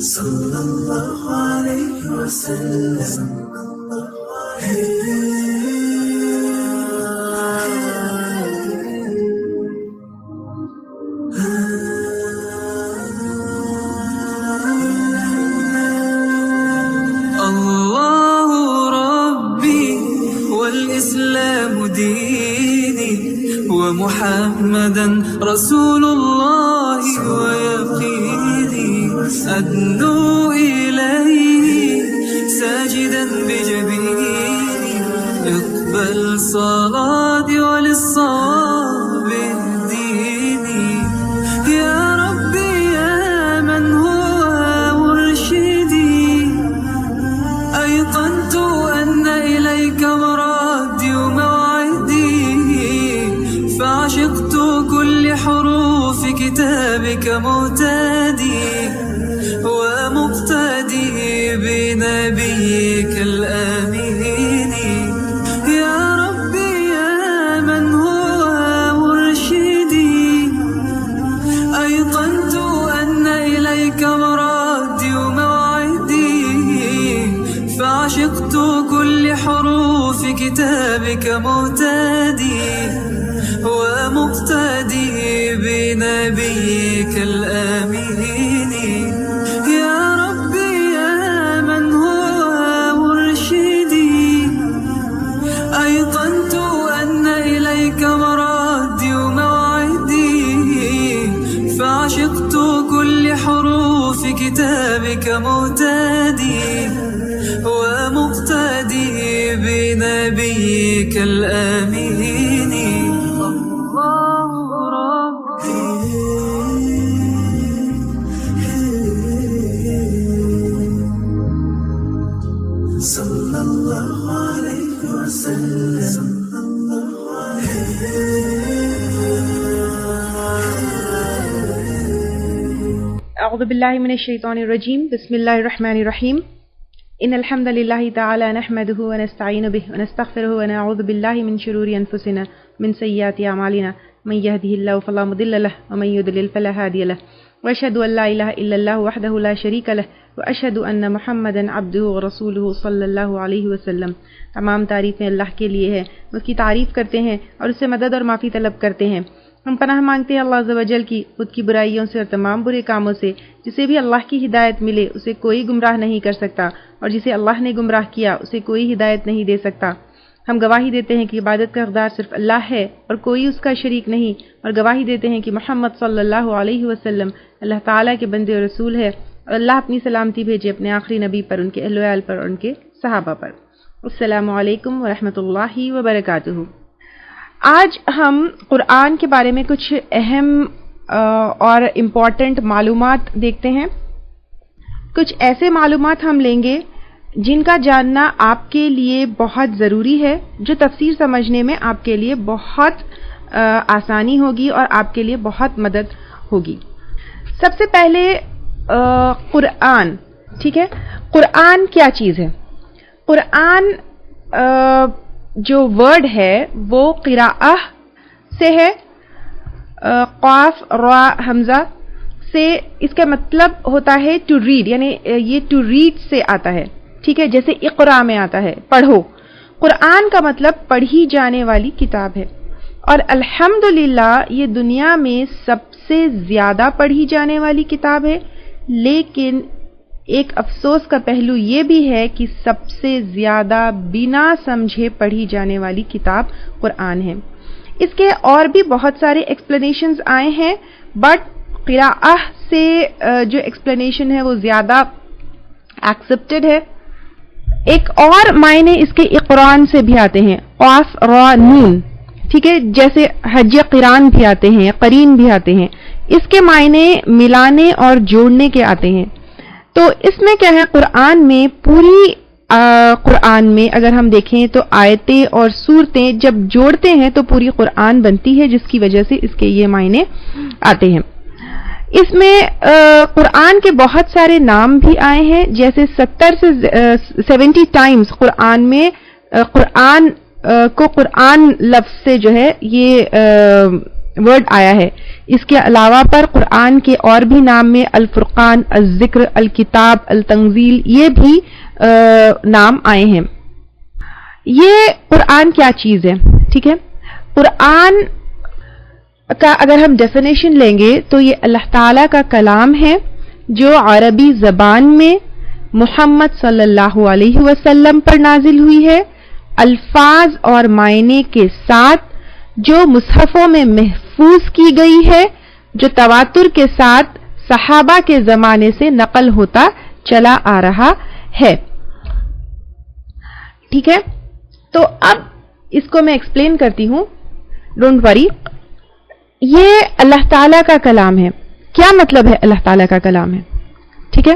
صلی اللہ علیہ وسلم. اللہ ربی والاسلام دینی ومحمدا رسول اللہ ویقینی أدنو إليه ساجدا بجبيني اقبل صلاتي وللصواب اهديني يا ربي يا من هو مرشدي أيقنت أن إليك مرادي وموعدي فعشقت كل حروف كتابك مهتدي ومقتدي بنبيك الأمين يا ربي يا من هو مرشدي أيقنت أن إليك مرادي وموعدي فعشقت كل حروف كتابك مهتدي ومقتدي بنبيك الأمين يا ربي يا من هو مرشدي أيقنت أن إليك مرادي وموعدي فعشقت كل حروف كتابك مهتدي ومقتدي بنبيك الأمين الله ربي صلى الله عليه وسلم. اعوذ باللہ من الشیطان الرجیم. بسم اللہ الرحمن الرحیم. ان الحمد للہ تعالی نحمده ونستعین به ونستغفره ونعوذ باللہ من شرور انفسنا من سیئات اعمالنا من يهده الله فلا مضل له ومن يضلل فلا هادي له واشهد ان لا اله الا الله وحده لا شريك له واشهد ان محمدا عبده ورسوله صلی اللہ علیہ وسلم. تمام تعریفیں اللہ کے لیے ہے، اس کی تعریف کرتے ہیں اور اس سے مدد اور معافی طلب کرتے ہیں. ہم پناہ مانگتے ہیں اللہ عز و جل کی خود کی برائیوں سے اور تمام برے کاموں سے. جسے بھی اللہ کی ہدایت ملے اسے کوئی گمراہ نہیں کر سکتا، اور جسے اللہ نے گمراہ کیا اسے کوئی ہدایت نہیں دے سکتا. ہم گواہی دیتے ہیں کہ عبادت کا حقدار صرف اللہ ہے اور کوئی اس کا شریک نہیں، اور گواہی دیتے ہیں کہ محمد صلی اللہ علیہ وسلم اللہ تعالیٰ کے بندے اور رسول ہے، اور اللہ اپنی سلامتی بھیجے اپنے آخری نبی پر، ان کے اہل و عیال پر اور ان کے صحابہ پر. السلام علیکم ورحمۃ اللہ وبرکاتہ. آج ہم قرآن کے بارے میں کچھ اہم اور امپورٹنٹ معلومات دیکھتے ہیں. کچھ ایسے معلومات ہم لیں گے جن کا جاننا آپ کے لیے بہت ضروری ہے، جو تفسیر سمجھنے میں آپ کے لیے بہت آسانی ہوگی اور آپ کے لیے بہت مدد ہوگی. سب سے پہلے قرآن. ٹھیک ہے، قرآن کیا چیز ہے؟ قرآن جو ورڈ ہے وہ قراءہ سے ہے، قاف را حمزہ سے. اس کا مطلب ہوتا ہے ٹو ریڈ، یعنی یہ ٹو ریڈ سے آتا ہے. ٹھیک ہے، جیسے اقرا میں آتا ہے پڑھو. قرآن کا مطلب پڑھی جانے والی کتاب ہے، اور الحمدللہ یہ دنیا میں سب سے زیادہ پڑھی جانے والی کتاب ہے. لیکن ایک افسوس کا پہلو یہ بھی ہے کہ سب سے زیادہ بنا سمجھے پڑھی جانے والی کتاب قرآن ہے. اس کے اور بھی بہت سارے ایکسپلینیشنز آئے ہیں، بٹ قراءہ سے جو ایکسپلینیشن ہے وہ زیادہ ایکسپٹڈ ہے. ایک اور معنی اس کے اقران سے بھی آتے ہیں، قاف را نون. ٹھیک ہے، جیسے حج قران بھی آتے ہیں، قرین بھی آتے ہیں. اس کے معنی ملانے اور جوڑنے کے آتے ہیں. تو اس میں کیا ہے، قرآن میں پوری قرآن میں اگر ہم دیکھیں تو آیتیں اور سورتیں جب جوڑتے ہیں تو پوری قرآن بنتی ہے، جس کی وجہ سے اس کے یہ معنی آتے ہیں. اس میں قرآن کے بہت سارے نام بھی آئے ہیں، جیسے 70 سے 70 ٹائمز قرآن میں قرآن کو قرآن لفظ سے جو ہے یہ ورڈ آیا ہے. اس کے علاوہ پر قرآن کے اور بھی نام میں الفرقان، الذکر، الکتاب، التنزیل یہ بھی نام آئے ہیں. یہ قرآن کیا چیز ہے؟ ٹھیک ہے، قرآن کا اگر ہم ڈیفینیشن لیں گے تو یہ اللہ تعالی کا کلام ہے جو عربی زبان میں محمد صلی اللہ علیہ وسلم پر نازل ہوئی ہے، الفاظ اور معنی کے ساتھ، جو مصحفوں میں محفوظ کی گئی ہے، جو تواتر کے ساتھ صحابہ کے زمانے سے نقل ہوتا چلا آ رہا ہے. ٹھیک ہے، تو اب اس کو میں ایکسپلین کرتی ہوں، ڈونٹ وری. یہ اللہ تعالیٰ کا کلام ہے. کیا مطلب ہے اللہ تعالیٰ کا کلام ہے؟ ٹھیک ہے،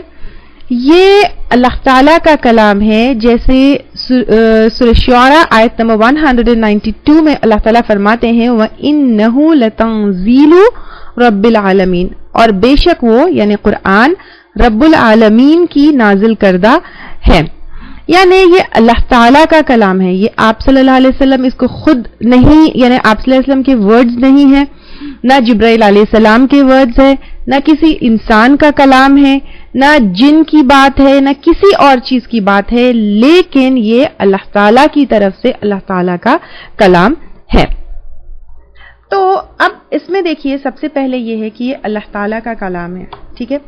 یہ اللہ تعالیٰ کا کلام ہے جیسے سورہ شعراء آیت نمبر 192 میں اللہ تعالیٰ فرماتے ہیں وَإِنَّهُ لَتَنزِيلُ رَبِّ الْعَالَمِينَ، اور بے شک وہ یعنی قرآن رب العالمین کی نازل کردہ ہے. یعنی یہ اللہ تعالیٰ کا کلام ہے. یہ آپ صلی اللہ علیہ وسلم اس کو خود نہیں، یعنی آپ صلی اللہ علیہ وسلم کے ورڈز نہیں ہیں، نہ جبرائیل علیہ السلام کے ورڈز ہیں، نہ کسی انسان کا کلام ہے، نہ جن کی بات ہے، نہ کسی اور چیز کی بات ہے، لیکن یہ اللہ تعالیٰ کی طرف سے اللہ تعالیٰ کا کلام ہے. تو اب اس میں دیکھیے سب سے پہلے یہ ہے کہ یہ اللہ تعالیٰ کا کلام ہے. ٹھیک ہے،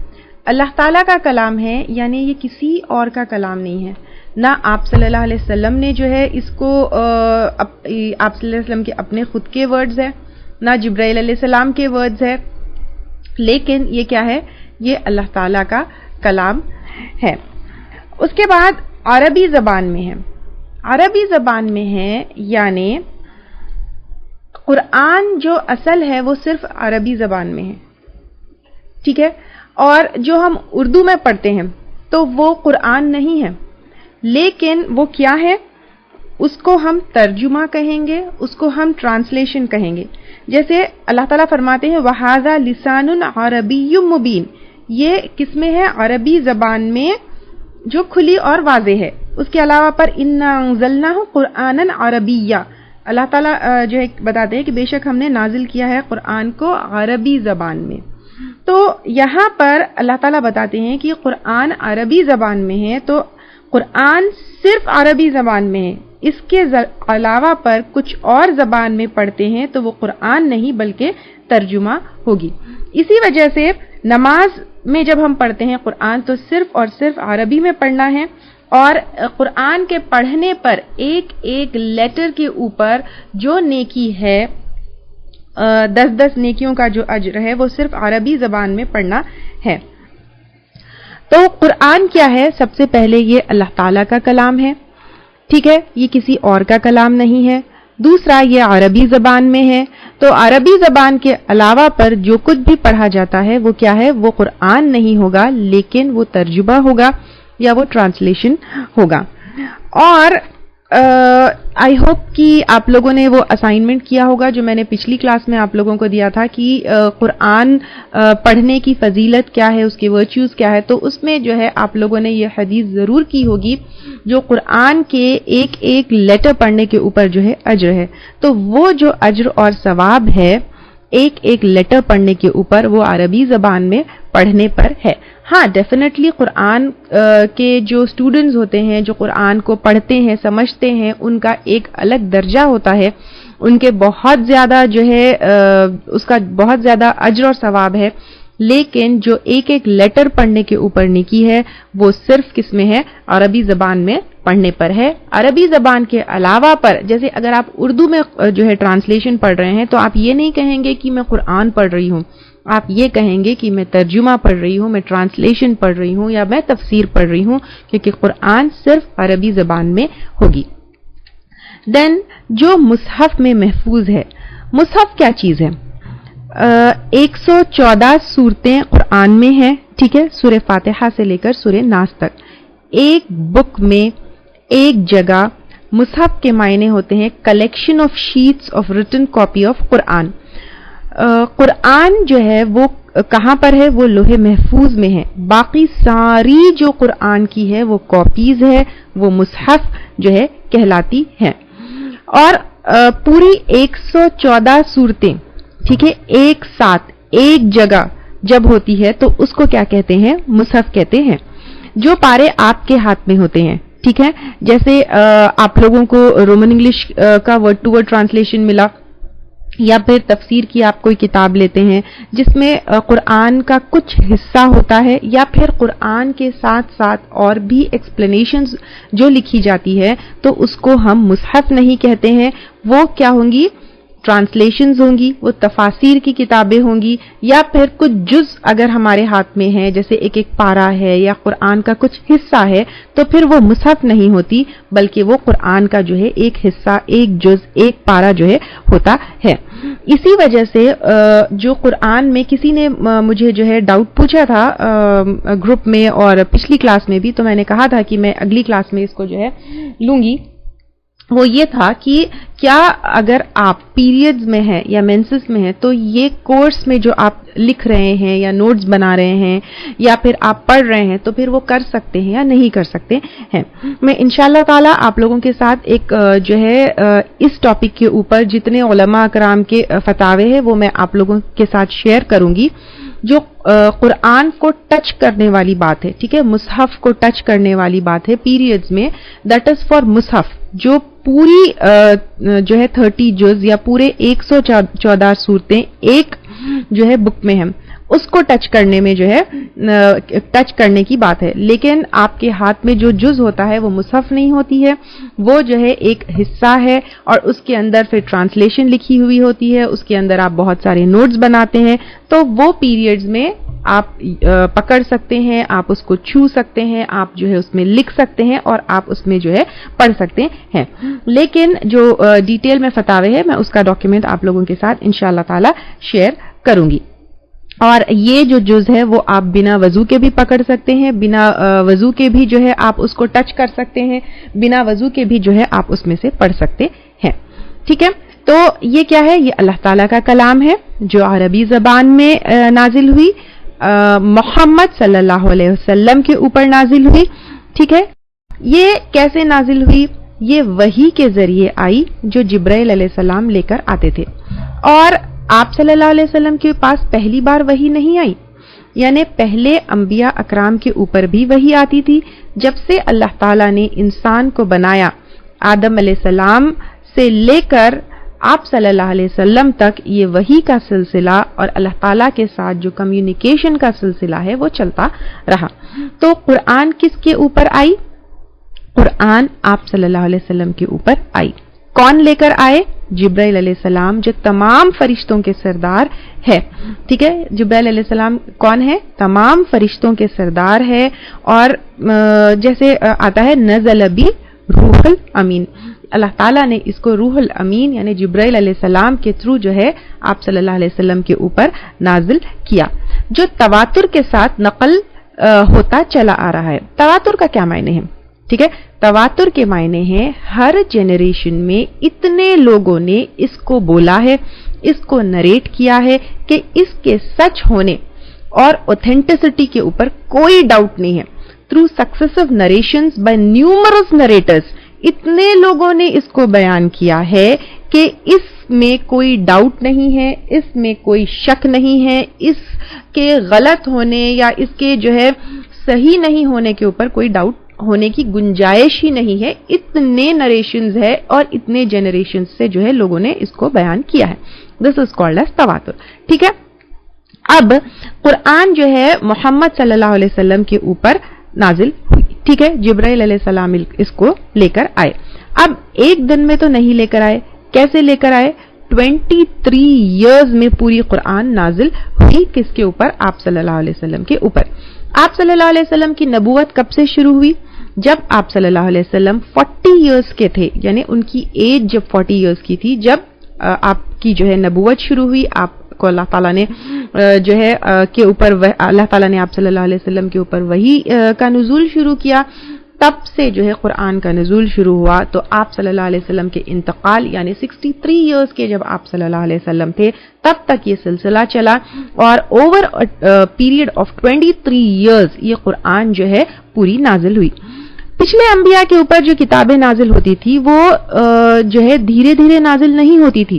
اللہ تعالیٰ کا کلام ہے یعنی یہ کسی اور کا کلام نہیں ہے. نہ آپ صلی اللہ علیہ وسلم نے جو ہے اس کو آپ صلی اللہ علیہ وسلم کے اپنے خود کے ورڈز ہیں، نہ جبرائیل علیہ السلام کے ورڈز ہیں، لیکن یہ کیا ہے؟ یہ اللہ تعالیٰ کا کلام ہے. اس کے بعد عربی زبان میں ہے. عربی زبان میں ہے یعنی قرآن جو اصل ہے وہ صرف عربی زبان میں ہے. ٹھیک ہے، اور جو ہم اردو میں پڑھتے ہیں تو وہ قرآن نہیں ہے، لیکن وہ کیا ہے؟ اس کو ہم ترجمہ کہیں گے، اس کو ہم ٹرانسلیشن کہیں گے. جیسے اللہ تعالیٰ فرماتے ہیں وَهَذَا لِسَانٌ عَرَبِيٌّ مُبِينٌ، یہ کس میں ہے؟ عربی زبان میں جو کھلی اور واضح ہے. اس کے علاوہ پر اِنَّا أَنزَلْنَاهُ قُرْآنًا عَرَبِيًّا، اللہ تعالیٰ جو ہے بتاتے ہیں کہ بے شک ہم نے نازل کیا ہے قرآن کو عربی زبان میں. تو یہاں پر اللہ تعالیٰ بتاتے ہیں کہ قرآن عربی زبان میں ہے، تو قرآن صرف عربی زبان میں ہے. اس کے علاوہ پر کچھ اور زبان میں پڑھتے ہیں تو وہ قرآن نہیں بلکہ ترجمہ ہوگی. اسی وجہ سے نماز میں جب ہم پڑھتے ہیں قرآن تو صرف اور صرف عربی میں پڑھنا ہے، اور قرآن کے پڑھنے پر ایک ایک لیٹر کے اوپر جو نیکی ہے 10 نیکیوں کا جو اجر ہے وہ صرف عربی زبان میں پڑھنا ہے. تو قرآن کیا ہے؟ سب سے پہلے یہ اللہ تعالیٰ کا کلام ہے. ٹھیک ہے، یہ کسی اور کا کلام نہیں ہے. دوسرا یہ عربی زبان میں ہے، تو عربی زبان کے علاوہ پر جو کچھ بھی پڑھا جاتا ہے وہ کیا ہے؟ وہ قرآن نہیں ہوگا، لیکن وہ ترجمہ ہوگا یا وہ ٹرانسلیشن ہوگا. اور آئی ہوپ کہ آپ لوگوں نے وہ اسائنمنٹ کیا ہوگا جو میں نے پچھلی کلاس میں آپ لوگوں کو دیا تھا کہ قرآن پڑھنے کی فضیلت کیا ہے، اس کے ورچوز کیا ہے. تو اس میں جو ہے آپ لوگوں نے یہ حدیث ضرور کی ہوگی جو قرآن کے ایک ایک لیٹر پڑھنے کے اوپر جو ہے اجر ہے. تو وہ جو اجر اور ثواب ہے ایک ایک لیٹر پڑھنے کے اوپر وہ عربی زبان میں پڑھنے پر ہے. ہاں ڈیفینیٹلی قرآن کے جو اسٹوڈنٹس ہوتے ہیں جو قرآن کو پڑھتے ہیں سمجھتے ہیں ان کا ایک الگ درجہ ہوتا ہے، ان کے بہت زیادہ جو ہے اس کا بہت زیادہ اجر اور ثواب ہے. لیکن جو ایک ایک لیٹر پڑھنے کے اوپر نیکی ہے وہ صرف کس میں ہے؟ عربی زبان میں پڑھنے پر ہے. عربی زبان کے علاوہ پر جیسے اگر آپ اردو میں جو ہے ٹرانسلیشن پڑھ رہے ہیں تو آپ یہ نہیں کہیں گے کہ میں قرآن پڑھ رہی ہوں، آپ یہ کہیں گے کہ میں ترجمہ پڑھ رہی ہوں، میں ٹرانسلیشن پڑھ رہی ہوں یا میں تفسیر پڑھ رہی ہوں، کیونکہ قرآن صرف عربی زبان میں ہوگی. دین جو مصحف میں محفوظ ہے، مصحف کیا چیز ہے؟ 114 صورتیں قرآن میں ہیں. ٹھیک ہے، سورہ فاتحہ سے لے کر سورہ ناس تک ایک بک میں ایک جگہ. مصحف کے معنی ہوتے ہیں collection of sheets of written copy of قرآن. قرآن جو ہے وہ کہاں پر ہے؟ وہ لوح محفوظ میں ہے. باقی ساری جو قرآن کی ہے وہ کاپیز ہے، وہ مصحف جو ہے کہلاتی ہیں. اور پوری 114 صورتیں ٹھیک ہے, ایک ساتھ ایک جگہ جب ہوتی ہے تو اس کو کیا کہتے ہیں, مصحف کہتے ہیں. جو پارے آپ کے ہاتھ میں ہوتے ہیں, ٹھیک ہے, جیسے آپ لوگوں کو رومن انگلش کا ورڈ ٹو ورڈ ٹرانسلیشن ملا, یا پھر تفسیر کی آپ کوئی کتاب لیتے ہیں جس میں قرآن کا کچھ حصہ ہوتا ہے, یا پھر قرآن کے ساتھ ساتھ اور بھی ایکسپلینیشنز جو لکھی جاتی ہے, تو اس کو ہم مصحف نہیں کہتے ہیں. وہ کیا ہوں گی, ٹرانسلیشنز ہوں گی, وہ تفاسیر کی کتابیں ہوں گی, یا پھر کچھ جز اگر ہمارے ہاتھ میں ہے, جیسے ایک ایک پارہ ہے یا قرآن کا کچھ حصہ ہے, تو پھر وہ مصحف نہیں ہوتی, بلکہ وہ قرآن کا جو ہے ایک حصہ, ایک جز, ایک پارہ جو ہے ہوتا ہے. اسی وجہ سے جو قرآن میں کسی نے مجھے جو ہے ڈاؤٹ پوچھا تھا گروپ میں اور پچھلی کلاس میں بھی, تو میں نے کہا تھا کہ میں اگلی کلاس میں اس کو جو ہے لوں گی. وہ یہ تھا کہ کیا اگر آپ پیریڈز میں ہیں یا مینسز میں ہیں تو یہ کورس میں جو آپ لکھ رہے ہیں یا نوٹس بنا رہے ہیں یا پھر آپ پڑھ رہے ہیں تو پھر وہ کر سکتے ہیں یا نہیں کر سکتے ہیں. میں انشاءاللہ تعالی آپ لوگوں کے ساتھ ایک جو ہے اس ٹاپک کے اوپر جتنے علماء کرام کے فتاوے ہیں وہ میں آپ لوگوں کے ساتھ شیئر کروں گی. جو قرآن کو ٹچ کرنے والی بات ہے, ٹھیک ہے, مصحف کو ٹچ کرنے والی بات ہے پیریڈز میں, دیٹ از فار مصحف. جو پوری جو ہے 30 جز یا پورے 114 صورتیں ایک جو ہے بک میں ہیں, اس کو ٹچ کرنے میں جو ہے ٹچ کرنے کی بات ہے. لیکن آپ کے ہاتھ میں جو جز ہوتا ہے وہ مصحف نہیں ہوتی ہے, وہ جو ہے ایک حصہ ہے, اور اس کے اندر پھر ٹرانسلیشن لکھی ہوئی ہوتی ہے, اس کے اندر آپ بہت سارے نوٹس بناتے ہیں. تو وہ پیریڈز میں آپ پکڑ سکتے ہیں, آپ اس کو چھو سکتے ہیں, آپ جو ہے اس میں لکھ سکتے ہیں, اور آپ اس میں جو ہے پڑھ سکتے ہیں. لیکن جو ڈیٹیل میں فتاوے ہے میں اس کا ڈاکیومنٹ آپ لوگوں کے ساتھ انشاءاللہ تعالی شیئر کروں گی. اور یہ جو جز ہے وہ آپ بنا وضو کے بھی پکڑ سکتے ہیں, بنا وضو کے بھی جو ہے آپ اس کو ٹچ کر سکتے ہیں, بنا وضو کے بھی جو ہے آپ اس میں سے پڑھ سکتے ہیں. ٹھیک ہے, تو یہ کیا ہے, یہ اللہ تعالیٰ کا کلام ہے جو عربی زبان میں نازل ہوئی, محمد صلی اللہ علیہ وسلم کے اوپر نازل ہوئی. ٹھیک ہے, یہ کیسے نازل ہوئی, یہ وحی کے ذریعے آئی جو جبرائیل علیہ السلام لے کر آتے تھے. اور آپ صلی اللہ علیہ وسلم کے پاس پہلی بار وحی نہیں آئی, یعنی پہلے انبیاء اکرام کے اوپر بھی وحی آتی تھی. جب سے اللہ تعالیٰ نے انسان کو بنایا, آدم علیہ السلام سے لے کر آپ صلی اللہ علیہ وسلم تک یہ وحی کا سلسلہ اور اللہ تعالیٰ کے ساتھ جو کمیونیکیشن کا سلسلہ ہے وہ چلتا رہا. تو قرآن کس کے اوپر آئی, قرآن آپ صلی اللہ علیہ وسلم کے اوپر آئی. کون لے کر آئے, جبرائیل علیہ السلام جو تمام فرشتوں کے سردار ہے. ٹھیک ہے, جبرائیل علیہ السلام کون ہے, تمام فرشتوں کے سردار ہے. اور جیسے آتا ہے نزل بی روح الامین, اللہ تعالیٰ نے اس کو روح الامین یعنی جبرائیل علیہ السلام کے تھرو جو ہے آپ صلی اللہ علیہ وسلم کے اوپر نازل کیا, جو تواتر کے ساتھ نقل ہوتا چلا آ رہا ہے. تواتر کا کیا معنی ہے, ٹھیک ہے, تواتر کے معنی ہیں ہر جنریشن میں اتنے لوگوں نے اس کو بولا ہے, اس کو نریٹ کیا ہے کہ اس کے سچ ہونے اور اوتھینٹسٹی کے اوپر کوئی ڈاؤٹ نہیں ہے. Through successive narrations by numerous narrators اتنے لوگوں نے اس کو بیان کیا ہے کہ اس میں کوئی ڈاؤٹ نہیں ہے, اس میں کوئی شک نہیں ہے, اس کے غلط ہونے یا اس کے جو ہے صحیح نہیں ہونے کے اوپر کوئی ڈاؤٹ ہونے کی گنجائش ہی نہیں ہے. اتنے نریشنز ہے اور اتنے جنریشنز سے جو ہے لوگوں نے اس کو بیان کیا ہے. دس از کالڈ ایز تواتر. ٹھیک ہے, اب قرآن جو ہے محمد صلی اللہ علیہ وسلم کے اوپر نازل ہوئی. ٹھیک ہے, جبرائیل علیہ السلام اس کو لے کر آئے. اب ایک دن میں تو نہیں لے کر آئے, کیسے لے کر آئے, 23 ایئرز میں پوری قرآن نازل ہوئی. کس کے اوپر, آپ صلی اللہ علیہ وسلم کے اوپر. آپ صلی اللہ علیہ وسلم کی نبوت کب سے شروع ہوئی, جب آپ صلی اللہ علیہ وسلم 40 ایئرز کے تھے, یعنی ان کی ایج جب 40 ایئرز کی تھی, جب آپ کی جو ہے نبوت شروع ہوئی. آپ کو اللہ تعالیٰ نے جو ہے کے اوپر اللہ تعالیٰ نے آپ صلی اللہ علیہ وسلم کے اوپر وحی کا نزول شروع کیا, تب سے جو ہے قرآن کا نزول شروع ہوا. تو آپ صلی اللہ علیہ وسلم کے انتقال یعنی 63 ایئرز کے جب آپ صلی اللہ علیہ وسلم تھے تب تک یہ سلسلہ چلا, اور اوور پیریڈ آف 23 ایئرز یہ قرآن جو ہے پوری نازل ہوئی. پچھلے انبیاء کے اوپر جو کتابیں نازل ہوتی تھی وہ جو ہے دھیرے دھیرے نازل نہیں ہوتی تھی.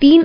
3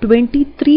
23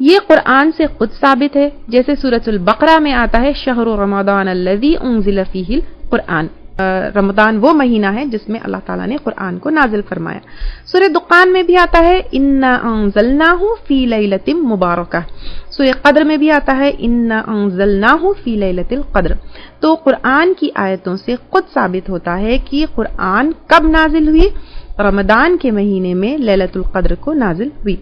یہ قرآن سے خود ثابت ہے، جیسے سورۃ البقرہ میں آتا ہے شہر رمضان الذی انزل فیہ القرآن، رمضان وہ مہینہ ہے جس میں اللہ تعالیٰ نے قرآن کو نازل فرمایا۔ سورہ دخان میں بھی آتا ہے انا انزلناہ فی لیلۃ مبارکہ، سورہ قدر میں بھی آتا ہے انا انزلناہ فی لیلۃ القدر۔ تو قرآن کی آیتوں سے خود ثابت ہوتا ہے کہ قرآن کب نازل ہوئی، رمضان کے مہینے میں لیلۃ القدر کو نازل ہوئی۔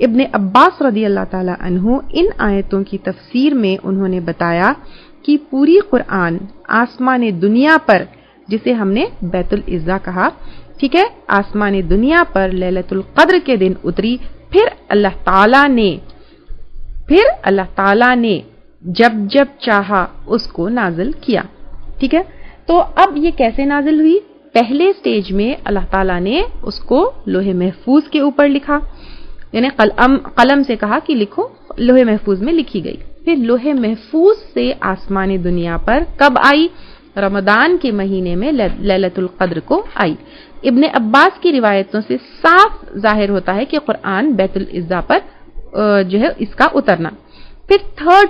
ابن عباس رضی اللہ تعالی عنہ ان آیتوں کی تفسیر میں انہوں نے بتایا کہ پوری قرآن آسمان دنیا پر، جسے ہم نے بیت العزا کہا، ٹھیک ہے، آسمان دنیا پر لیلۃ القدر کے دن اتری، پھر اللہ تعالیٰ نے جب جب چاہا اس کو نازل کیا، ٹھیک ہے۔ تو اب یہ کیسے نازل ہوئی؟ پہلے سٹیج میں اللہ تعالیٰ نے اس کو لوح محفوظ کے اوپر لکھا، یعنی قلم سے کہا کہ لکھو، لوح محفوظ میں لکھی گئی۔ پھر لوح محفوظ سے آسمان دنیا پر کب آئی؟ رمضان کے مہینے میں لیلۃ القدر کو آئی۔ ابن عباس کی روایتوں سے صاف ظاہر ہوتا ہے کہ قرآن بیت العزا پر جو ہے اس کا اترنا۔ پھر تھرڈ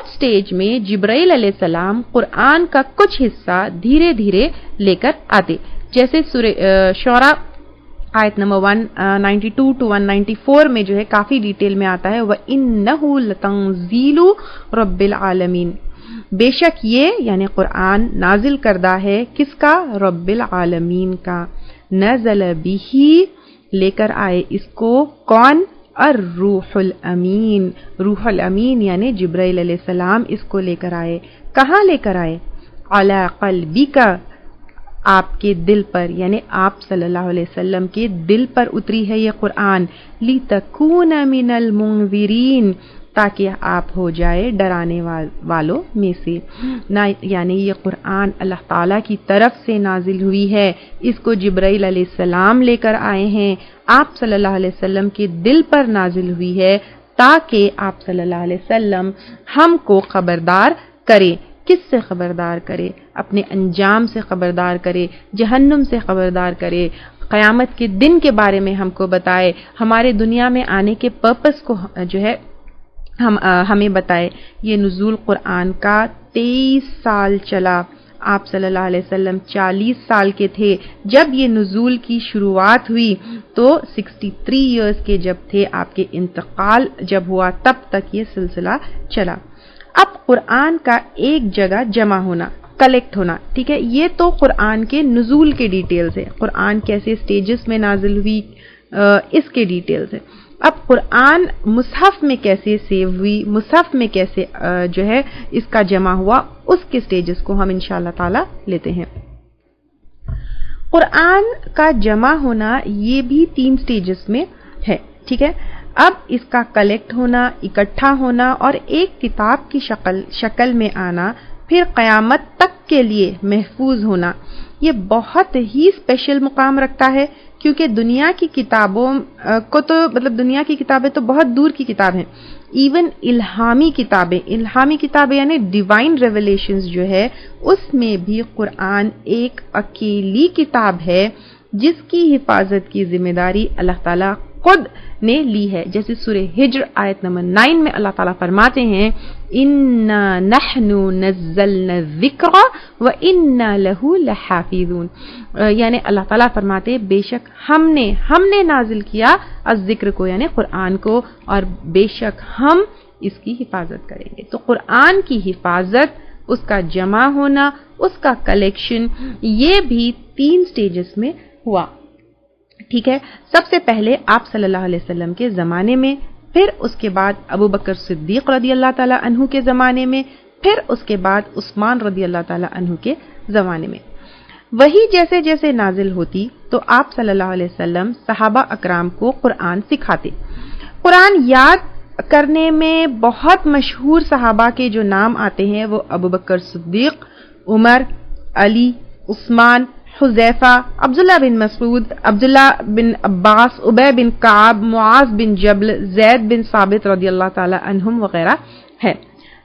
سٹیج میں جبرائیل علیہ السلام قرآن کا کچھ حصہ دھیرے دھیرے لے کر آتے، جیسے سورہ شعراء آیت نمبر 192 to 194 میں جو ہے کافی ڈیٹیل میں آتا ہے وَإِنَّهُ لَتَنزِيلُ رَبِّ الْعَالَمِينَ، بے شک یہ یعنی قرآن نازل کردہ ہے کس کا؟ رب العالمین کا۔ نزل بِهِ، لے کر آئے اس کو کون؟ الروح الامین، روح الامین یعنی جبرائیل علیہ السلام اس کو لے کر آئے۔ کہاں لے کر آئے؟ علی قلبک، آپ کے دل پر، یعنی آپ صلی اللہ علیہ وسلم کے دل پر اتری ہے یہ قرآن، لتکون من المنذرین، تاکہ آپ ہو جائے ڈرانے والوں میں سے۔ یعنی یہ قرآن اللہ تعالیٰ کی طرف سے نازل ہوئی ہے، اس کو جبرائیل علیہ السلام لے کر آئے ہیں، آپ صلی اللہ علیہ وسلم کے دل پر نازل ہوئی ہے تاکہ آپ صلی اللہ علیہ وسلم ہم کو خبردار کرے۔ کس سے خبردار کرے؟ اپنے انجام سے خبردار کرے، جہنم سے خبردار کرے، قیامت کے دن کے بارے میں ہم کو بتائے، ہمارے دنیا میں آنے کے پرپس کو جو ہے ہمیں بتائے۔ یہ نزول قرآن کا 23 سال چلا، آپ صلی اللہ علیہ وسلم 40 سال کے تھے جب یہ نزول کی شروعات ہوئی، تو 63 ایئرز کے جب تھے، آپ کے انتقال جب ہوا تب تک یہ سلسلہ چلا۔ اب قرآن کا ایک جگہ جمع ہونا، کلیکٹ ہونا، ٹھیک ہے، یہ تو قرآن کے نزول کے ڈیٹیلز ہے، قرآن کیسے سٹیجز میں نازل ہوئی اس کے ڈیٹیلز ہے۔ اب قرآن مصحف میں کیسے سیو ہوئی، مصحف میں کیسے جو ہے اس کا جمع ہوا، اس کے سٹیجز کو ہم انشاءاللہ تعالی لیتے ہیں۔ قرآن کا جمع ہونا یہ بھی 3 سٹیجز میں ہے، ٹھیک ہے۔ اب اس کا کلیکٹ ہونا، اکٹھا ہونا اور ایک کتاب کی شکل میں آنا، پھر قیامت تک کے لیے محفوظ ہونا، یہ بہت ہی اسپیشل مقام رکھتا ہے، کیونکہ دنیا کی کتابوں کو تو دنیا کی کتابیں تو بہت دور کی کتاب ہیں، ایون الہامی کتابیں یعنی ڈیوائن ریویلیشنز جو ہے، اس میں بھی قرآن ایک اکیلی کتاب ہے جس کی حفاظت کی ذمہ داری اللہ تعالیٰ خود نے لی ہے۔ جیسے سورہ ہجر آیت نمبر 9 میں اللہ تعالیٰ فرماتے ہیں اِنَّا نَحْنُ نَزَّلْنَا الذِّكْرَ وَإِنَّا لَهُ لَحَافِظُونَ، یعنی اللہ تعالیٰ فرماتے ہیں بے شک ہم نے نازل کیا الذکر کو یعنی قرآن کو، اور بے شک ہم اس کی حفاظت کریں گے۔ تو قرآن کی حفاظت، اس کا جمع ہونا، اس کا کلیکشن، یہ بھی 3 سٹیجز میں ہوا، ٹھیک ہے۔ سب سے پہلے آپ صلی اللہ علیہ وسلم کے زمانے میں، پھر اس کے بعد ابو بکر صدیق رضی اللہ تعالی عنہ کے زمانے میں، پھر اس کے بعد عثمان رضی اللہ تعالی عنہ کے زمانے میں۔ وہی جیسے جیسے نازل ہوتی تو آپ صلی اللہ علیہ وسلم صحابہ اکرام کو قرآن سکھاتے۔ قرآن یاد کرنے میں بہت مشہور صحابہ کے جو نام آتے ہیں وہ ابو بکر صدیق، عمر، علی، عثمان، حذیفہ، عبداللہ بن مسعود، عبداللہ بن عباس، ابی بن کعب، معاذ بن جبل، زید بن ثابت رضی اللہ تعالی عنہم وغیرہ ہے۔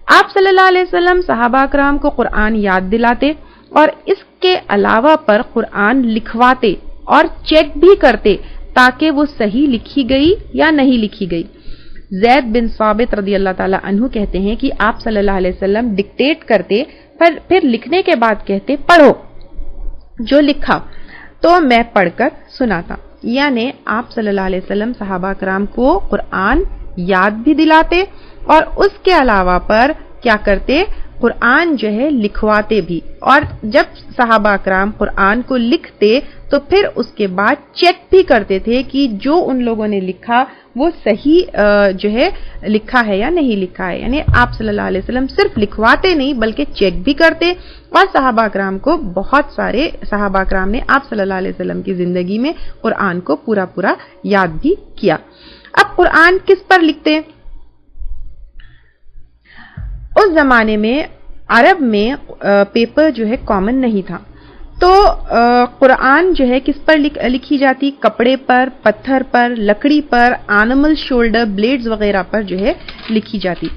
آپ صلی اللہ علیہ وسلم صحابہ اکرام کو قرآن یاد دلاتے اور اس کے علاوہ پر قرآن لکھواتے اور چیک بھی کرتے تاکہ وہ صحیح لکھی گئی یا نہیں لکھی گئی۔ زید بن ثابت رضی اللہ تعالیٰ عنہ کہتے ہیں کہ آپ صلی اللہ علیہ وسلم ڈکٹیٹ کرتے پھر لکھنے کے بعد کہتے پڑھو، جو لکھا تو میں پڑھ کر سناتا. یعنی آپ صلی اللہ علیہ وسلم صحابہ کرام کو قرآن یاد بھی دلاتے اور اس کے علاوہ پر کیا کرتے، قرآن جو ہے لکھواتے بھی. اور جب صحابہ کرام قرآن کو لکھتے تو پھر اس کے بعد چیک بھی کرتے تھے کہ جو ان لوگوں نے لکھا وہ صحیح جو ہے لکھا ہے یا نہیں لکھا ہے. یعنی آپ صلی اللہ علیہ وسلم صرف لکھواتے نہیں بلکہ چیک بھی کرتے. اور صحابہ کرام کو بہت سارے صحابہ کرام نے آپ صلی اللہ علیہ وسلم کی زندگی میں قرآن کو پورا یاد بھی کیا. اب قرآن کس پر لکھتے؟ اس زمانے میں عرب میں پیپر جو ہے کامن نہیں تھا، تو قرآن جو ہے کس پر لکھی جاتی؟ کپڑے پر، پتھر پر، لکڑی پر، اینیمل شولڈر بلیڈز وغیرہ پر جو ہے لکھی جاتی.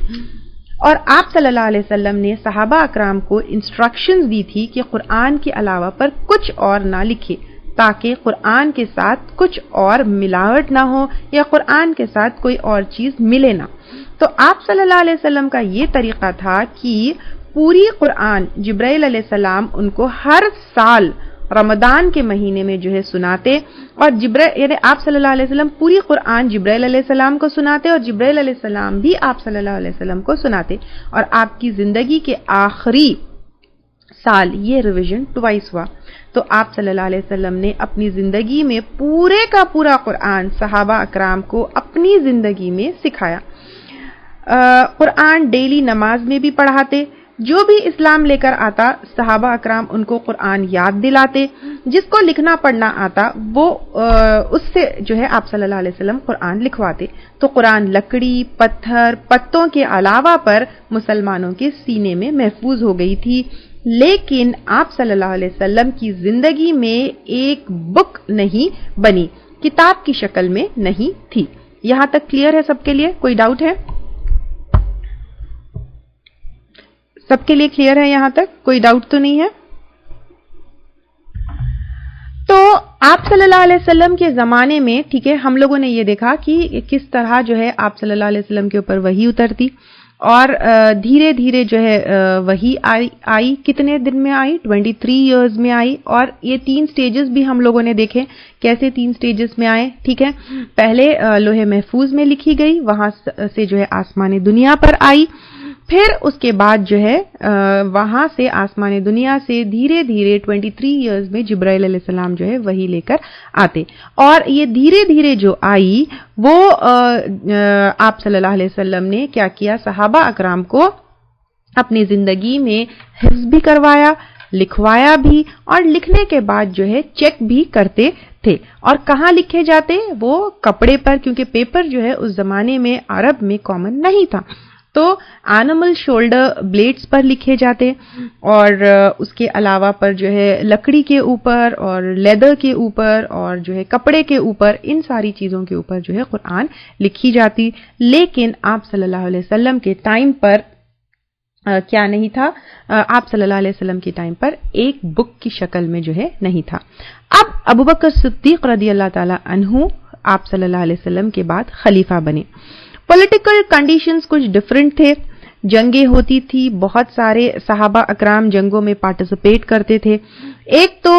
اور آپ صلی اللہ علیہ وسلم نے صحابہ اکرام کو انسٹرکشنز دی تھی کہ قرآن کے علاوہ پر کچھ اور نہ لکھے، تاکہ قرآن کے ساتھ کچھ اور ملاوٹ نہ ہو یا قرآن کے ساتھ کوئی اور چیز ملے نہ. تو آپ صلی اللہ علیہ وسلم کا یہ طریقہ تھا کہ پوری قرآن جبرائیل علیہ السلام ان کو ہر سال رمضان کے مہینے میں جو ہے سناتے، اور یعنی آپ صلی اللہ علیہ وسلم پوری قرآن جبرائیل علیہ السلام کو سناتے اور جبرائیل علیہ السلام بھی آپ صلی اللہ علیہ وسلم کو سناتے. اور آپ کی زندگی کے آخری سال یہ ریویژن ٹوائس ہوا. تو آپ صلی اللہ علیہ وسلم نے اپنی زندگی میں پورے کا پورا قرآن صحابہ اکرام کو اپنی زندگی میں سکھایا. قرآن ڈیلی نماز میں بھی پڑھاتے. جو بھی اسلام لے کر آتا صحابہ اکرام ان کو قرآن یاد دلاتے. جس کو لکھنا پڑھنا آتا وہ اس سے جو ہے آپ صلی اللہ علیہ وسلم قرآن لکھواتے. تو قرآن لکڑی، پتھر، پتوں کے علاوہ پر مسلمانوں کے سینے میں محفوظ ہو گئی تھی. لیکن آپ صلی اللہ علیہ وسلم کی زندگی میں ایک بک نہیں بنی، کتاب کی شکل میں نہیں تھی. یہاں تک کلیئر ہے سب کے لیے؟ کوئی ڈاؤٹ ہے؟ سب کے لیے کلیئر ہے یہاں تک؟ کوئی ڈاؤٹ تو نہیں ہے؟ تو آپ صلی اللہ علیہ وسلم کے زمانے میں ٹھیک ہے ہم لوگوں نے یہ دیکھا کہ کس طرح جو ہے آپ صلی اللہ علیہ وسلم کے اوپر وحی اترتی اور دھیرے دھیرے جو ہے وحی آئی. کتنے دن میں آئی؟ 23 ایئرز میں آئی. اور یہ 3 سٹیجز بھی ہم لوگوں نے دیکھے کیسے 3 سٹیجز میں آئے. ٹھیک ہے، پہلے لوح محفوظ میں لکھی گئی، وہاں سے جو ہے آسمان دنیا پر آئی. پھر اس کے بعد جو ہے وہاں سے آسمان دنیا سے دھیرے دھیرے 23 ایئرز میں جبرائیل علیہ السلام جو ہے وہی لے کر آتے. اور یہ دھیرے دھیرے جو آئی وہ آپ صلی اللہ علیہ وسلم نے کیا کیا، صحابہ اکرام کو اپنی زندگی میں حفظ بھی کروایا، لکھوایا بھی، اور لکھنے کے بعد جو ہے چیک بھی کرتے تھے. اور کہاں لکھے جاتے؟ وہ کپڑے پر، کیونکہ پیپر جو ہے اس زمانے میں عرب میں کامن نہیں تھا. تو اینیمل شولڈر بلیڈز پر لکھے جاتے، اور اس کے علاوہ پر جو ہے لکڑی کے اوپر اور لیدر کے اوپر اور جو ہے کپڑے کے اوپر، ان ساری چیزوں کے اوپر جو ہے قرآن لکھی جاتی. لیکن آپ صلی اللہ علیہ وسلم کے ٹائم پر کیا نہیں تھا؟ آپ صلی اللہ علیہ وسلم کے ٹائم پر ایک بک کی شکل میں جو ہے نہیں تھا. اب ابوبکر صدیق رضی اللہ تعالی عنہ آپ صلی اللہ علیہ وسلم کے بعد خلیفہ بنے. پولیٹیکل کنڈیشنز کچھ ڈفرینٹ تھے، جنگیں ہوتی تھی، بہت سارے صحابہ اکرام جنگوں میں پارٹیسپیٹ کرتے تھے. ایک تو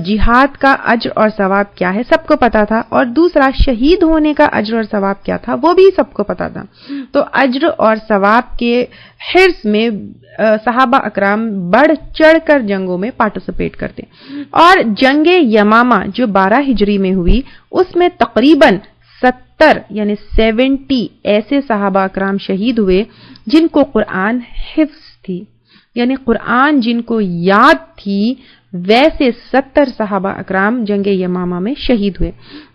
جہاد کا اجر اور ثواب کیا ہے سب کو پتا تھا، اور دوسرا شہید ہونے کا اجر اور ثواب کیا تھا وہ بھی سب کو پتا تھا. تو اجر اور ثواب کے حرص میں صحابہ اکرام بڑھ چڑھ کر جنگوں میں پارٹیسپیٹ کرتے. اور جنگ یمامہ جو 12 ہجری میں ہوئی اس میں تقریباً 70 یعنی 70 ایسے صحابہ اکرام شہید ہوئے جن کو قرآن حفظ تھی، یعنی قرآن جن کو یاد تھی. ویسے 70 صحابہ اکرام جنگ یمامہ میں شہید ہوئے.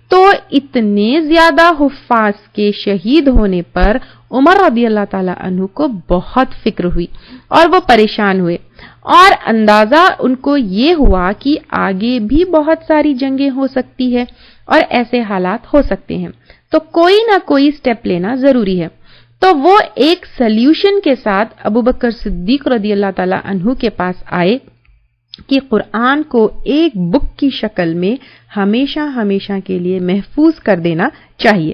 تو اتنے زیادہ حفاظ کے شہید ہونے پر عمر رضی اللہ تعالی عنہ کو بہت فکر ہوئی اور وہ پریشان ہوئے، اور اندازہ ان کو یہ ہوا کہ آگے بھی بہت ساری جنگیں ہو سکتی ہے اور ایسے حالات ہو سکتے ہیں، تو کوئی نہ کوئی سٹیپ لینا ضروری ہے. تو وہ ایک سلیوشن کے ساتھ ابوبکر صدیق رضی اللہ تعالی عنہ کے پاس آئے کہ قرآن کو ایک بک کی شکل میں ہمیشہ ہمیشہ کے لیے محفوظ کر دینا چاہیے.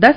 10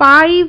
5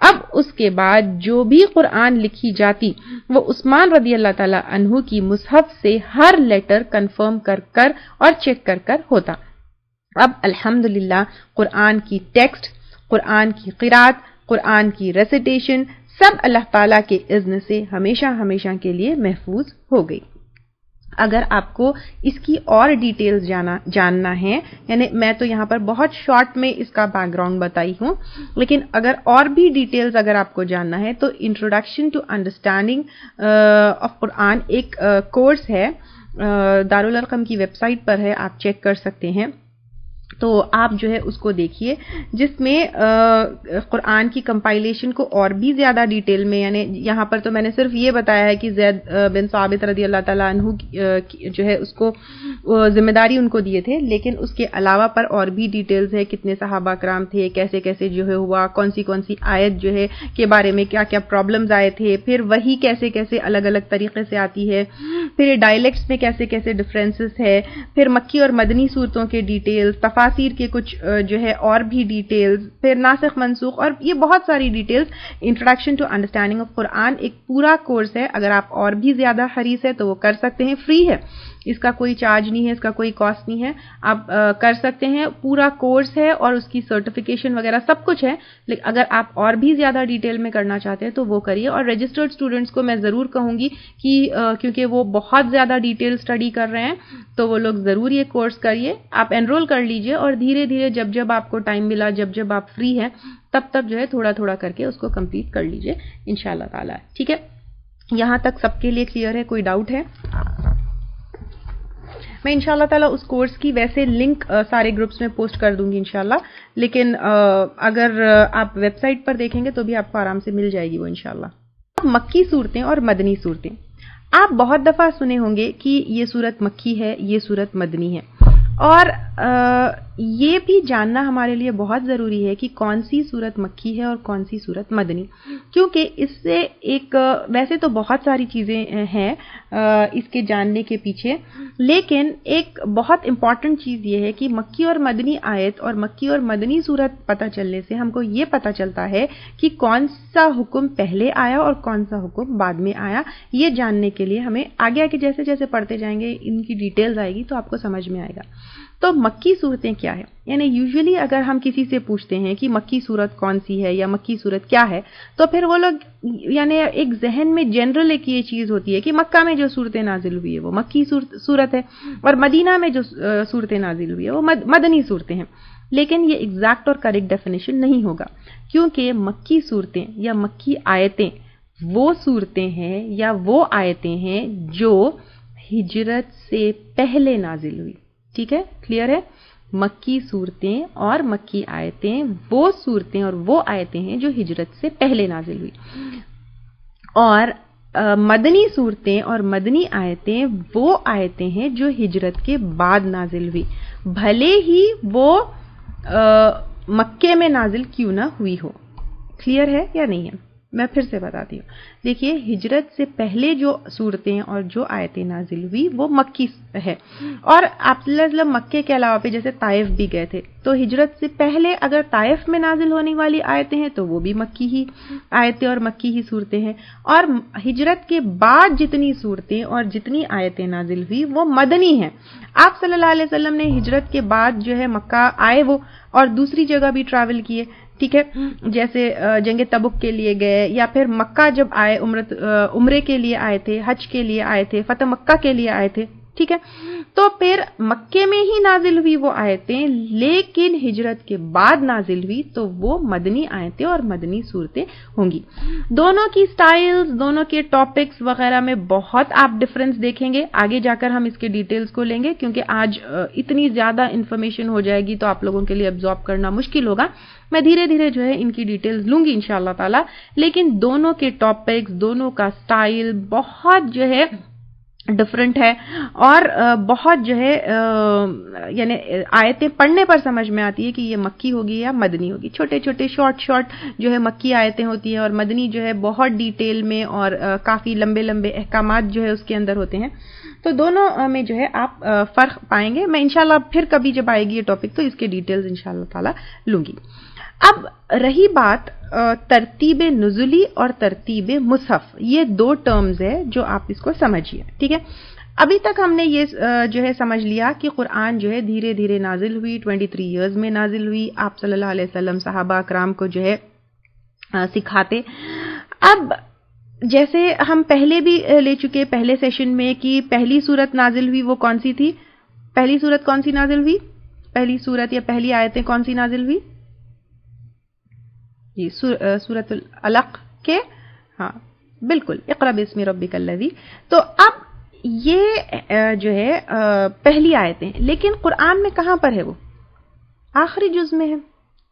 اب اس کے بعد جو بھی قرآن لکھی جاتی وہ عثمان رضی اللہ تعالی عنہ کی مصحف سے ہر لیٹر کنفرم کر کر اور چیک کر کر ہوتا۔ اب الحمدللہ قرآن کی ٹیکسٹ، قرآن کی قرات، قرآن کی ریسیٹیشن سب اللہ تعالیٰ کے اذن سے ہمیشہ ہمیشہ کے لیے محفوظ ہو گئی۔ اگر آپ کو اس کی اور ڈیٹیلز جاننا ہے، یعنی میں تو یہاں پر بہت شارٹ میں اس کا بیک گراؤنڈ بتائی ہوں، لیکن اگر اور بھی ڈیٹیلز اگر آپ کو جاننا ہے تو انٹروڈکشن ٹو انڈرسٹینڈنگ آف قرآن ایک کورس ہے، دارالارقم کی ویب سائٹ پر ہے، آپ چیک کر سکتے ہیں۔ تو آپ جو ہے اس کو دیکھیے، جس میں قرآن کی کمپائلیشن کو اور بھی زیادہ ڈیٹیل میں، یعنی یہاں پر تو میں نے صرف یہ بتایا ہے کہ زید بن ثابت رضی اللہ تعالیٰ عنہ جو ہے اس کو ذمہ داری ان کو دیے تھے، لیکن اس کے علاوہ پر اور بھی ڈیٹیلز ہے، کتنے صحابہ کرام تھے، کیسے کیسے جو ہے ہوا، کون سی آیت جو ہے کے بارے میں کیا کیا پرابلمز آئے تھے، پھر وہی کیسے کیسے الگ الگ طریقے سے آتی ہے، پھر ڈائلیکٹس میں کیسے کیسے ڈفرینسز ہے، پھر مکی اور مدنی صورتوں کے ڈیٹیلز، تفاسیر کے کچھ جو ہے اور بھی ڈیٹیلز، پھر ناسخ منسوخ، اور یہ بہت ساری details. Introduction to understanding of قرآن ایک پورا کورس ہے، اگر آپ اور بھی زیادہ حریص ہے تو وہ کر سکتے ہیں، فری ہے، اس کا کوئی چارج نہیں ہے، اس کا کوئی کاسٹ نہیں ہے، آپ کر سکتے ہیں، پورا کورس ہے اور اس کی سرٹیفکیشن وغیرہ سب کچھ ہے۔ لیکن اگر آپ اور بھی زیادہ ڈیٹیل میں کرنا چاہتے ہیں تو وہ کریے، اور رجسٹرڈ اسٹوڈنٹس کو میں ضرور کہوں گی کہ کیونکہ وہ بہت زیادہ ڈیٹیل اسٹڈی کر رہے ہیں تو وہ لوگ ضرور یہ کورس کریے، آپ انرول کر لیجئے، اور دھیرے دھیرے جب آپ کو ٹائم ملا، جب آپ فری ہیں تب جو ہے تھوڑا تھوڑا کر کے اس کو کمپلیٹ کر لیجئے انشاءاللہ تعالی۔ ٹھیک ہے، یہاں تک سب کے لیے کلیئر ہے؟ کوئی ڈاؤٹ ہے؟ میں انشاءاللہ تعالیٰ اس کورس کی ویسے لنک سارے گروپس میں پوسٹ کر دوں گی انشاءاللہ، لیکن اگر آپ ویب سائٹ پر دیکھیں گے تو بھی آپ کو آرام سے مل جائے گی وہ انشاءاللہ۔ مکی صورتیں اور مدنی صورتیں، آپ بہت دفعہ سنے ہوں گے کہ یہ صورت مکی ہے، یہ صورت مدنی ہے، اور یہ بھی جاننا ہمارے لیے بہت ضروری ہے کہ کون سی صورت مکی ہے اور کون سی صورت مدنی، کیونکہ اس سے ایک ویسے تو بہت ساری چیزیں ہیں اس کے جاننے کے پیچھے، لیکن ایک بہت امپورٹنٹ چیز یہ ہے کہ مکی اور مدنی آیت اور مکی اور مدنی صورت پتہ چلنے سے ہم کو یہ پتہ چلتا ہے کہ کون سا حکم پہلے آیا اور کون سا حکم بعد میں آیا۔ یہ جاننے کے لیے ہمیں آگے آگے جیسے جیسے پڑھتے جائیں گے ان کی ڈیٹیلز آئے گی تو آپ کو سمجھ میں آئے گا۔ تو مکی صورتیں کیا ہے؟ یعنی یوزلی اگر ہم کسی سے پوچھتے ہیں کہ مکی صورت کون سی ہے یا مکی صورت کیا ہے، تو پھر وہ لوگ یعنی ایک ذہن میں جنرل ایک یہ چیز ہوتی ہے کہ مکہ میں جو صورتیں نازل ہوئی ہے وہ مکی صورت ہے، اور مدینہ میں جو صورتیں نازل ہوئی ہے وہ مدنی صورتیں ہیں، لیکن یہ ایگزیکٹ اور کریکٹ ڈیفینیشن نہیں ہوگا، کیونکہ مکی صورتیں یا مکی آیتیں وہ صورتیں ہیں یا وہ آیتیں ہیں جو ہجرت سے پہلے نازل ہوئی۔ ٹھیک ہے، کلیئر ہے؟ مکی صورتیں اور مکی آیتیں وہ صورتیں اور وہ آیتیں ہیں جو ہجرت سے پہلے نازل ہوئی، اور مدنی صورتیں اور مدنی آیتیں وہ آیتیں ہیں جو ہجرت کے بعد نازل ہوئی، بھلے ہی وہ مکے میں نازل کیوں نہ ہوئی ہو۔ کلیئر ہے یا نہیں ہے؟ میں پھر سے بتاتی ہوں، دیکھیے ہجرت سے پہلے جو صورتیں اور جو آیتیں نازل ہوئی وہ مکی ہے، اور آپ صلی اللہ علیہ وسلم مکے کے علاوہ پہ جیسے طائف بھی گئے تھے تو ہجرت سے پہلے اگر طائف میں نازل ہونے والی آیتیں ہیں تو وہ بھی مکی ہی آیتیں اور مکی ہی صورتیں ہیں، اور ہجرت کے بعد جتنی صورتیں اور جتنی آیتیں نازل ہوئی وہ مدنی ہیں۔ آپ صلی اللہ علیہ وسلم نے ہجرت کے بعد جو ہے مکہ آئے وہ، اور دوسری جگہ بھی ٹریول کیے، ٹھیک ہے، جیسے جنگ تبوک کے لیے گئے، یا پھر مکہ جب آئے عمرے کے لیے آئے تھے، حج کے لیے آئے تھے، فتح مکہ کے لیے آئے تھے، ٹھیک ہے، تو پھر مکے میں ہی نازل ہوئی وہ آیتیں، لیکن ہجرت کے بعد نازل ہوئی تو وہ مدنی آیتیں اور مدنی صورتیں ہوں گی۔ دونوں کی سٹائلز، دونوں کے ٹاپکس وغیرہ میں بہت آپ ڈفرنس دیکھیں گے، آگے جا کر ہم اس کے ڈیٹیلز کو لیں گے، کیونکہ آج اتنی زیادہ انفارمیشن ہو جائے گی تو آپ لوگوں کے لیے ابزارب کرنا مشکل ہوگا۔ میں دھیرے دھیرے جو ہے ان کی ڈیٹیلز لوں گی انشاءاللہ تعالی، لیکن دونوں کے ٹاپکس، دونوں کا سٹائل بہت جو ہے ڈفرنٹ ہے، اور بہت جو ہے یعنی آیتیں پڑھنے پر سمجھ میں آتی ہے کہ یہ مکی ہوگی یا مدنی ہوگی۔ چھوٹے چھوٹے شارٹ جو ہے مکی آیتیں ہوتی ہیں، اور مدنی جو ہے بہت ڈیٹیل میں اور کافی لمبے لمبے احکامات جو ہے اس کے اندر ہوتے ہیں۔ تو دونوں میں جو ہے آپ فرق پائیں گے. میں انشاءاللہ پھر کبھی جب آئے گی یہ ٹاپک تو اس کے ڈیٹیلز انشاءاللہ تعالی لوں گی. اب رہی بات ترتیب نزولی اور ترتیب مصحف، یہ دو ٹرمز ہے جو آپ اس کو سمجھیے. ٹھیک ہے، ابھی تک ہم نے یہ جو ہے سمجھ لیا کہ قرآن جو ہے دھیرے دھیرے نازل ہوئی، 23 ایئرز میں نازل ہوئی. آپ صلی اللہ علیہ وسلم صحابہ اکرام کو جو ہے سکھاتے. اب جیسے ہم پہلے بھی لے چکے پہلے سیشن میں کہ پہلی سورت نازل ہوئی وہ کون سی تھی؟ پہلی سورت کون سی نازل ہوئی؟ پہلی سورت یا پہلی آیتیں کون سی نازل ہوئی؟ جی سورۃ العلق کے، ہاں بالکل، اقرأ باسم ربک الذی. تو اب یہ جو ہے پہلی آیتیں، لیکن قرآن میں کہاں پر ہے؟ وہ آخری جز میں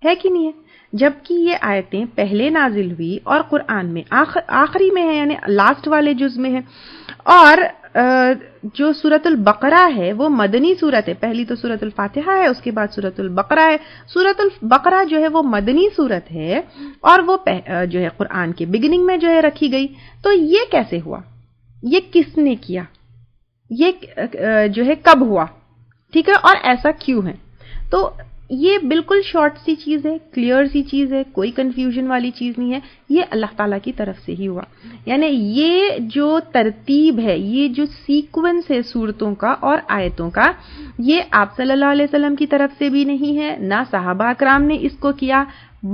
ہے کہ نہیں ہے؟ جبکہ یہ آیتیں پہلے نازل ہوئی اور قرآن میں آخری میں ہے، یعنی لاسٹ والے جز میں ہے. اور جو سورۃ البقرہ ہے وہ مدنی سورت ہے. پہلی تو سورۃ الفاتحہ ہے، اس کے بعد سورۃ البقرہ ہے. سورۃ البقرہ جو ہے وہ مدنی سورت ہے اور وہ جو ہے قرآن کے بگننگ میں جو ہے رکھی گئی. تو یہ کیسے ہوا؟ یہ کس نے کیا؟ یہ جو ہے کب ہوا؟ ٹھیک ہے، اور ایسا کیوں ہے؟ تو یہ بالکل شارٹ سی چیز ہے، کلیئر سی چیز ہے، کوئی کنفیوژن والی چیز نہیں ہے. یہ اللہ تعالیٰ کی طرف سے ہی ہوا. یعنی یہ جو ترتیب ہے، یہ جو سیکوینس ہے صورتوں کا اور آیتوں کا، یہ آپ صلی اللہ علیہ وسلم کی طرف سے بھی نہیں ہے، نہ صحابہ اکرام نے اس کو کیا،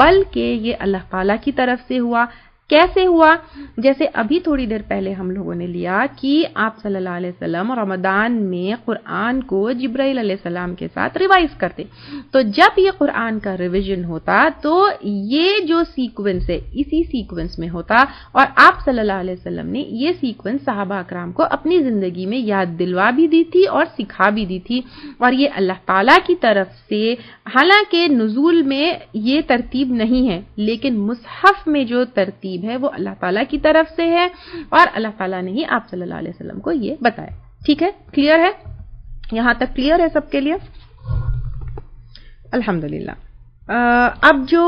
بلکہ یہ اللہ تعالیٰ کی طرف سے ہوا. کیسے ہوا؟ جیسے ابھی تھوڑی دیر پہلے ہم لوگوں نے لیا کہ آپ صلی اللہ علیہ وسلم رمضان میں قرآن کو جبرائیل علیہ السلام کے ساتھ ریوائز کرتے. تو جب یہ قرآن کا ریویژن ہوتا تو یہ جو سیکوینس ہے اسی سیکوینس میں ہوتا، اور آپ صلی اللہ علیہ وسلم نے یہ سیکوینس صحابہ اکرام کو اپنی زندگی میں یاد دلوا بھی دی تھی اور سکھا بھی دی تھی. اور یہ اللہ تعالیٰ کی طرف سے، حالانکہ نزول میں یہ ترتیب نہیں ہے، لیکن مصحف میں جو ترتیب ہے وہ اللہ تعالیٰ کی طرف سے ہے، اور اللہ تعالیٰ نے ہی آپ صلی اللہ علیہ وسلم کو یہ بتایا. ٹھیک ہے، کلیئر ہے؟ یہاں تک کلیئر ہے سب کے لیے؟ الحمدللہ. اب جو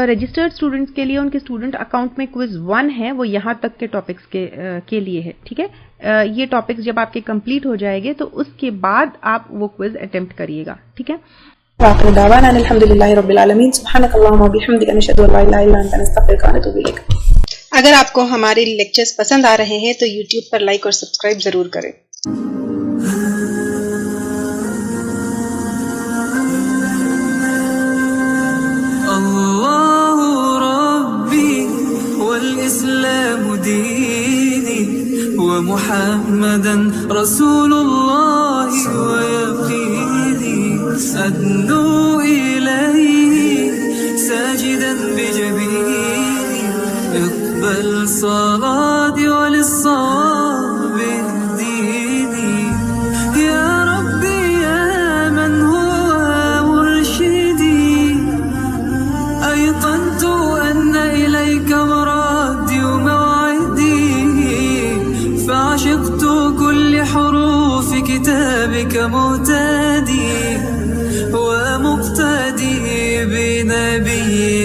رجسٹرڈ اسٹوڈنٹس کے لیے ان کے اسٹوڈنٹ اکاؤنٹ میں کوئز 1 ہے، وہ یہاں تک کے ٹاپکس کے لیے ہے. ٹھیک ہے، یہ ٹاپکس جب آپ کے کمپلیٹ ہو جائے گے تو اس کے بعد آپ وہ کوئز اٹیمپٹ کریے گا. ٹھیک ہے، وآخر دعوانا الحمدللہ رب العالمین. سبحانک اللہم وبحمدک، نشہد ان لا الہ الا انت، نستغفرک ونتوب الیک. اگر آپ کو ہمارے لیکچرز پسند آ رہے ہیں تو یوٹیوب پر لائک اور سبسکرائب ضرور کریں. اللہ ربی والاسلام دینی ومحمدا رسول اللہ ویقینی أدنو إليه ساجدا بجبيني اقبل صلاتي وللصواب اهديني يا ربي يا من هو مرشدي أيقنت أن إليك مرادي وموعدي فعشقت كل حروف كتابك مهتدي ومقتدي بنبي